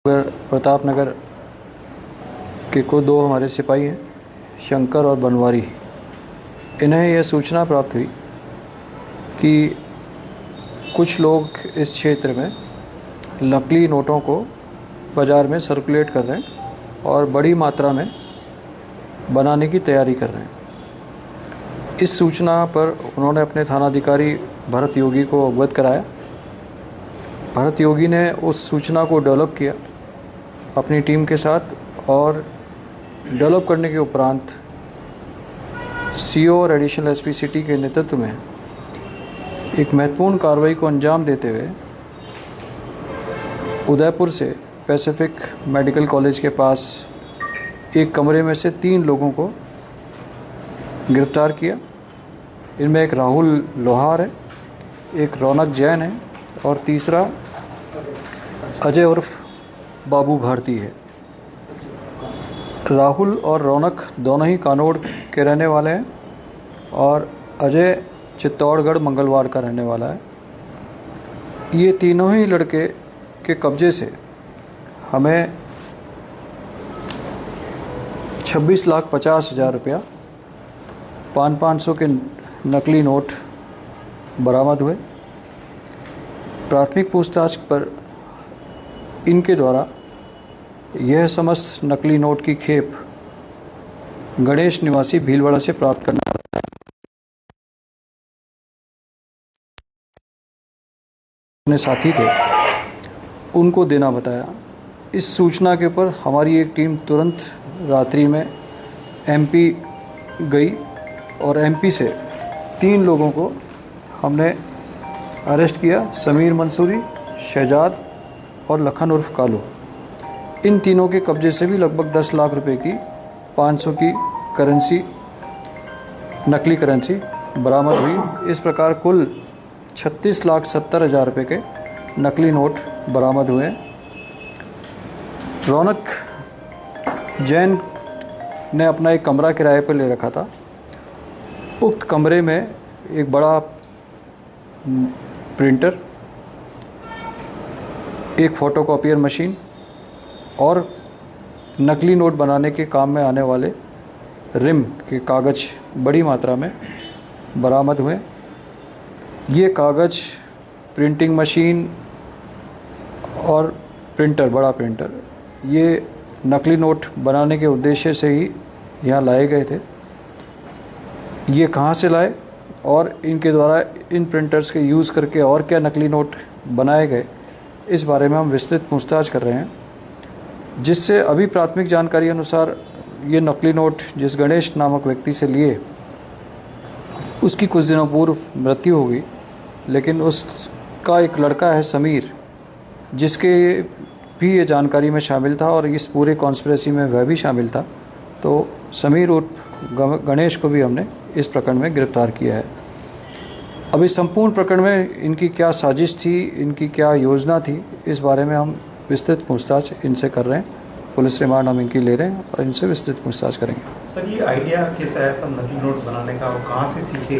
प्रताप नगर के को दो हमारे सिपाही हैं, शंकर और बनवारी। इन्हें यह सूचना प्राप्त हुई कि कुछ लोग इस क्षेत्र में नकली नोटों को बाज़ार में सर्कुलेट कर रहे हैं और बड़ी मात्रा में बनाने की तैयारी कर रहे हैं। इस सूचना पर उन्होंने अपने थानाधिकारी भरत योगी को अवगत कराया। भरत योगी ने उस सूचना को डेवलप किया अपनी टीम के साथ और डेवलप करने के उपरांत सीओ और एडिशनल एसपी सिटी के नेतृत्व में एक महत्वपूर्ण कार्रवाई को अंजाम देते हुए उदयपुर से पैसिफिक मेडिकल कॉलेज के पास एक कमरे में से 3 लोगों को गिरफ्तार किया। इनमें एक राहुल लोहार है, एक रौनक जैन है और तीसरा अजय उर्फ बाबू भारती है। राहुल और रौनक दोनों ही कानोड़ के रहने वाले हैं और अजय चित्तौड़गढ़ मंगलवार का रहने वाला है। ये तीनों ही लड़के के कब्जे से हमें 26,50,000 रुपया 500 के नकली नोट बरामद हुए। प्राथमिक पूछताछ पर इनके द्वारा यह समस्त नकली नोट की खेप गणेश निवासी भीलवाड़ा से प्राप्त करना अपने साथी थे उनको देना बताया। इस सूचना के ऊपर हमारी एक टीम तुरंत रात्रि में एमपी गई और एमपी से 3 लोगों को हमने अरेस्ट किया, समीर मंसूरी, शहजाद और लखन उर्फ कालू। इन तीनों के कब्जे से भी लगभग 10 लाख रुपए की 500 की करेंसी, नकली करेंसी बरामद हुई। इस प्रकार कुल 36,70,000 रुपए के नकली नोट बरामद हुए। रौनक जैन ने अपना एक कमरा किराए पर ले रखा था। उक्त कमरे में एक बड़ा प्रिंटर, एक फोटोकॉपियर मशीन और नकली नोट बनाने के काम में आने वाले रिम के कागज़ बड़ी मात्रा में बरामद हुए। ये कागज़, प्रिंटिंग मशीन और प्रिंटर, बड़ा प्रिंटर, ये नकली नोट बनाने के उद्देश्य से ही यहाँ लाए गए थे। ये कहाँ से लाए और इनके द्वारा इन प्रिंटर्स के यूज़ करके और क्या नकली नोट बनाए गए, इस बारे में हम विस्तृत पूछताछ कर रहे हैं। जिससे अभी प्राथमिक जानकारी अनुसार ये नकली नोट जिस गणेश नामक व्यक्ति से लिए उसकी कुछ दिनों पूर्व मृत्यु हो गई, लेकिन उसका एक लड़का है समीर, जिसके भी ये जानकारी में शामिल था और इस पूरे कॉन्स्पिरेसी में वह भी शामिल था। तो समीर उर्फ गणेश को भी हमने इस प्रकरण में गिरफ्तार किया है। अभी संपूर्ण प्रकरण में इनकी क्या साजिश थी, इनकी क्या योजना थी, इस बारे में हम विस्तृत पूछताछ इनसे कर रहे हैं। पुलिस रिमांड हम इनकी ले रहे हैं और इनसे विस्तृत पूछताछ करेंगे। सर, ये आइडिया किस आया था नकली नोट बनाने का और कहाँ से सीखे?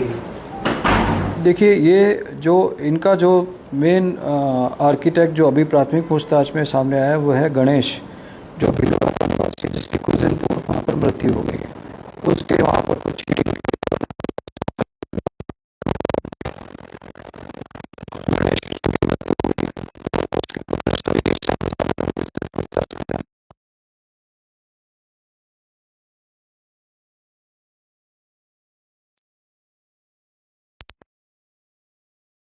देखिए, ये जो इनका जो मेन आर्किटेक्ट जो अभी प्राथमिक पूछताछ में सामने आया है वो है गणेश, जो भीलवाड़ा का निवासी, जिसकी कुछ दिन पूर्व वहाँ पर मृत्यु हो गई है। उसके वहाँ पर कुछ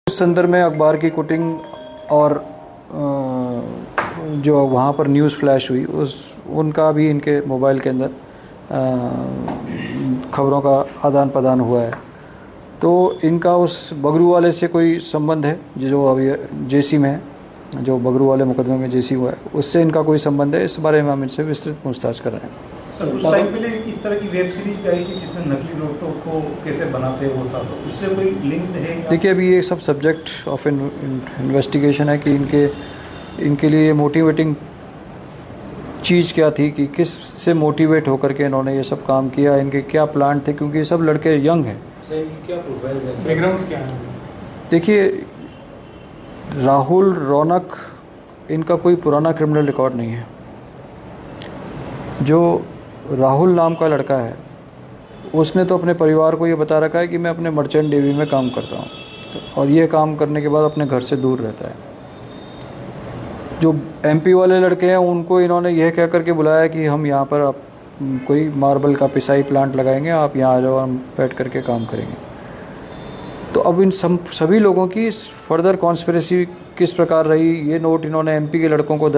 उस संदर्भ में अखबार की कटिंग और जो वहाँ पर न्यूज़ फ्लैश हुई उनका भी इनके मोबाइल के अंदर खबरों का आदान प्रदान हुआ है। तो इनका उस बगरू वाले से कोई संबंध है जो अभी जेसी में है, जो बगरू वाले मुकदमे में जेसी हुआ है, उससे इनका कोई संबंध है। इस बारे में हम इनसे विस्तृत पूछताछ कर रहे हैं। सर, उस टाइम पहले इस तरह की वेब सीरीज आई थी जिसमें नकली नोटों को कैसे बनाते वो था, तो उससे कोई लिंक है? देखिए, अभी ये सब सब्जेक्ट ऑफ इन्वेस्टिगेशन है कि इनके लिए मोटिवेटिंग चीज़ क्या थी, कि किस से मोटिवेट होकर के इन्होंने ये सब काम किया, इनके क्या प्लान थे, क्योंकि ये सब लड़के यंग हैं। क्या प्रोफाइल बैकग्राउंड क्या है? देखिए, राहुल, रौनक इनका कोई पुराना क्रिमिनल रिकॉर्ड नहीं है। जो राहुल नाम का लड़का है उसने तो अपने परिवार को ये बता रखा है कि मैं अपने मर्चेंट नेवी में काम करता हूँ, और ये काम करने के बाद अपने घर से दूर रहता है। जो एमपी वाले लड़के हैं उनको इन्होंने यह कह करके बुलाया कि हम यहाँ पर आप कोई मार्बल का पिसाई प्लांट लगाएंगे, आप यहाँ आ जाओ, हम बैठ करके काम करेंगे। तो अब इन सभी लोगों की फर्दर कॉन्स्पिरेसी किस प्रकार रही, ये नोट इन्होंने एमपी के लड़कों को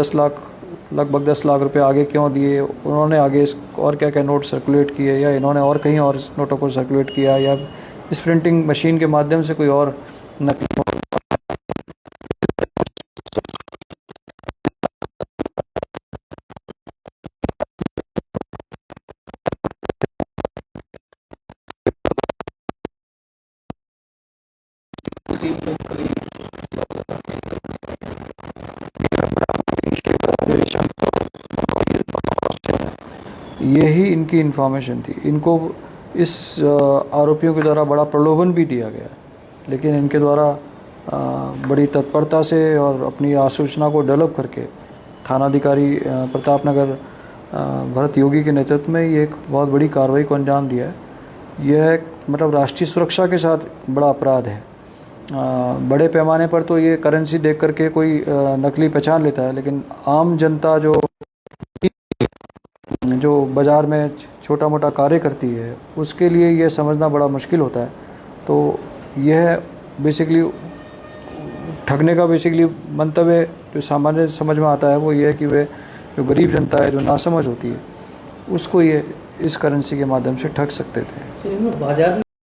लगभग 10 लाख रुपए आगे क्यों दिए, उन्होंने आगे और क्या क्या नोट सर्कुलेट किए, या इन्होंने और कहीं और इस नोटों को सर्कुलेट किया, या इस प्रिंटिंग मशीन के माध्यम से कोई और नकली यही इनकी इन्फॉर्मेशन थी। इनको इस आरोपियों के द्वारा बड़ा प्रलोभन भी दिया गया, लेकिन इनके द्वारा बड़ी तत्परता से और अपनी आसूचना को डेवलप करके थानाधिकारी प्रताप नगर भरत योगी के नेतृत्व में ये एक बहुत बड़ी कार्रवाई को अंजाम दिया है। यह मतलब राष्ट्रीय सुरक्षा के साथ बड़ा अपराध है। बड़े पैमाने पर तो ये करेंसी देख करके कोई नकली पहचान लेता है, लेकिन आम जनता जो बाज़ार में छोटा मोटा कार्य करती है उसके लिए यह समझना बड़ा मुश्किल होता है। तो यह बेसिकली ठगने का बेसिकली मंतव्य जो सामान्य समझ में आता है वो ये है कि वे जो गरीब जनता है, जो नासमझ होती है, उसको ये इस करेंसी के माध्यम से ठग सकते थे। बाजार